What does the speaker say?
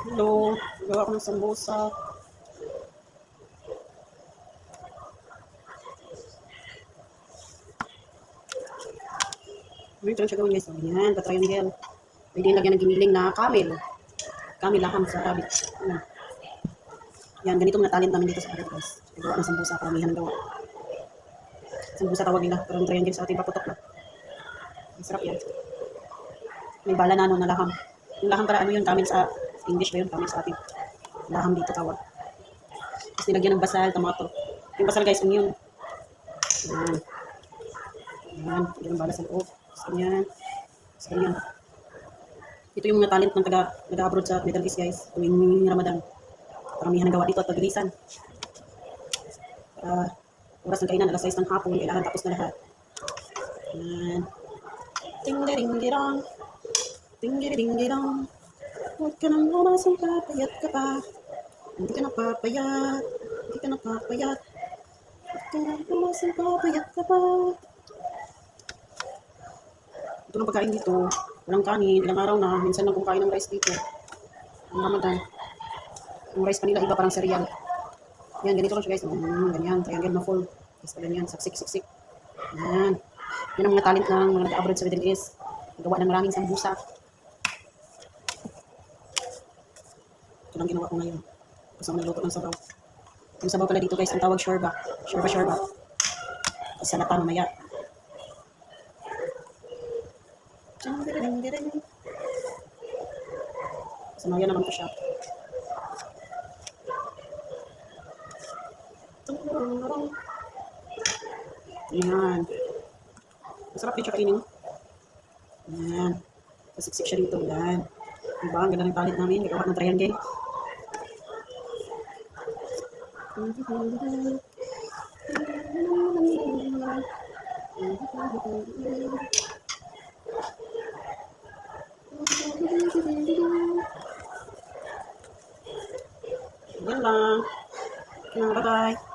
Hello, gawa ko ng sambusa. Ganito lang siya gawin guys. Yan, pa-triangle. Pwede lagyan ng giniling na camel. Camel laham sa Arabic. Yan. Yan, ganito mga talent namin dito sa Arabic guys. Gawa ng sambusa, karamihan ng gawa. Sambusa tawag nila, pero triangle sa ating paputok na. Masarap yan. May bala na ano na laham. Yung laham para ano yun, camel sa English ba yun, camel sa ating. Laham dito tawag. Tapos nilagyan ng basal, tomato. Yung basal guys, yun. Yan. Yan, yan ang bala sa loob. Ganyan. Ganyan. Ito yung mga talent ng taga-abroad sa Middle East guys. Tuwing Ramadan. Paramihan ng gawa dito at pagbilisan. Oras ng kainan, alas 6 ng hapon, kailangan tapos na lahat. Yan. Ting-di-ding-di-dong. Ting-di-ding-di-dong. Huwag ka nang umasang papayat ka pa. Hindi ka napapayat. Hindi ka napapayat. Huwag ka nang umasang papayat ka pa. Ito ng pagkain dito. Walang kanin, ilang araw na. Minsan lang kumakain ng rice dito. Ang Ramadan. Yung rice pa nila, iba parang cereal. Yan, ganito lang siya guys. Ganyan, triangle na full. Tapos ganyan, saksik-siksik. Yan. Yan ang mga talent ng mga nag-abroad sa Middle East. Gawa ng maraming sambusa. Ito lang ginawa ko ngayon. Tapos ang nagluto ng sabaw. Yung sabaw pala dito guys, ang tawag shorba. Shorba. Isa na pa mamaya. Samayan naman ko siya. Ayan. Masarap din siya kainin. Ayan. Pasiksik siya dito. Ayan. Diba? Ang ganda ng palit namin. Nagawa ng triangle. Yan lang. Bye-bye.